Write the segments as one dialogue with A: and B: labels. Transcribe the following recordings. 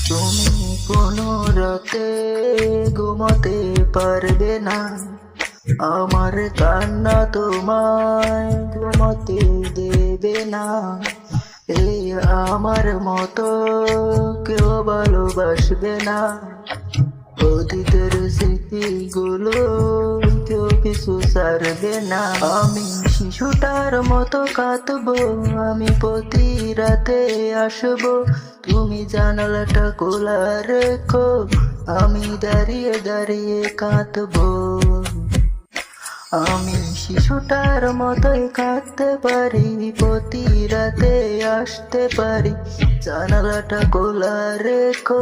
A: তুমি কোনো রাতে ঘুমাতে পারবে না, আমার কান্না তোমায় ঘুমাতে দেবে না। এই আমার মতো কেউ ভালোবাসবে না, অতীতের স্মৃতিগুলো কেউ কিছু ছাড়বে না। আমি শিশুটার মতো কাঁদবো, আমি প্রতি রাতে আসবো, তুমি জানালাটা খোলা রেখো, আমি দাঁড়িয়ে দাঁড়িয়ে কাঁদবো। আমি শিশুটার মতোই কাঁদতে পারি, প্রতি রাতে আসতে পারি, জানালাটা খোলা রেখো,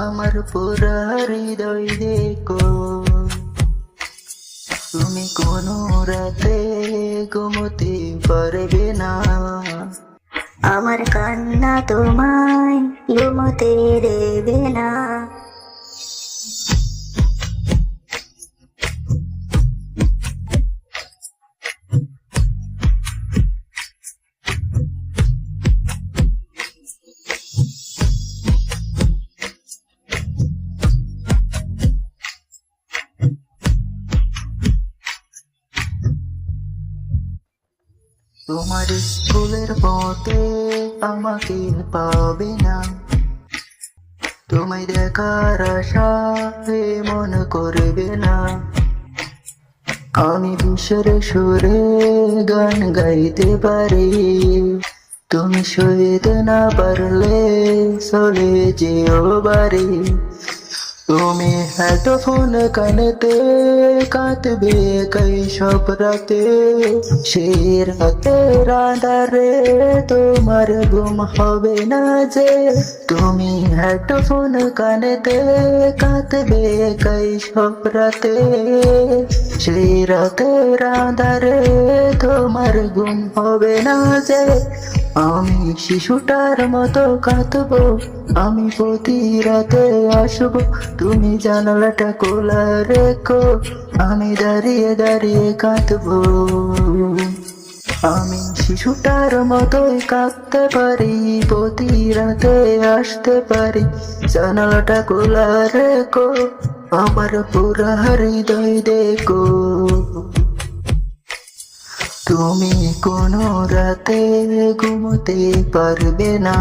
A: আমার পুরা হৃদয় দেখো। তুমি কোনো রাতে ঘুমোতে পারবে না,
B: আমার কান্না তোমায় ঘুমোতে দেবে না।
A: তোমার স্কুলের পথে আমাকে পাবে না, তোমায় দেখার আশায় মন করবে না। আমি বিষের সুরে গান গাইতে পারি, তুমি সইতে না পারলে চলে যেও বাড়ি। তুমি হেডফোন কানেতে কাঁদবে কই সব রাতে, সেই রাতের আঁধারে তোমার ঘুম হবে না যে। তুমি হেডফোন কানেতে কাঁদবে কই সব রাতে, সেই রাতের আঁধারে তোমার ঘুম হবে না যে। আমি শিশুটার মতো কাঁদবো, আমি প্রতি রাতে আসবো, তুমি জানালাটা খোলা রেখো, আমি দাঁড়িয়ে দাঁড়িয়ে কাঁদবো। আমি শিশুটার মতোই কাঁদতে পারি, প্রতি রাতে আসতে পারি, জানালাটা খোলা রেখো, আমার পুরা হৃদয় দেখো। তুমি কোনো রাতে ঘুমোতে পারবে না,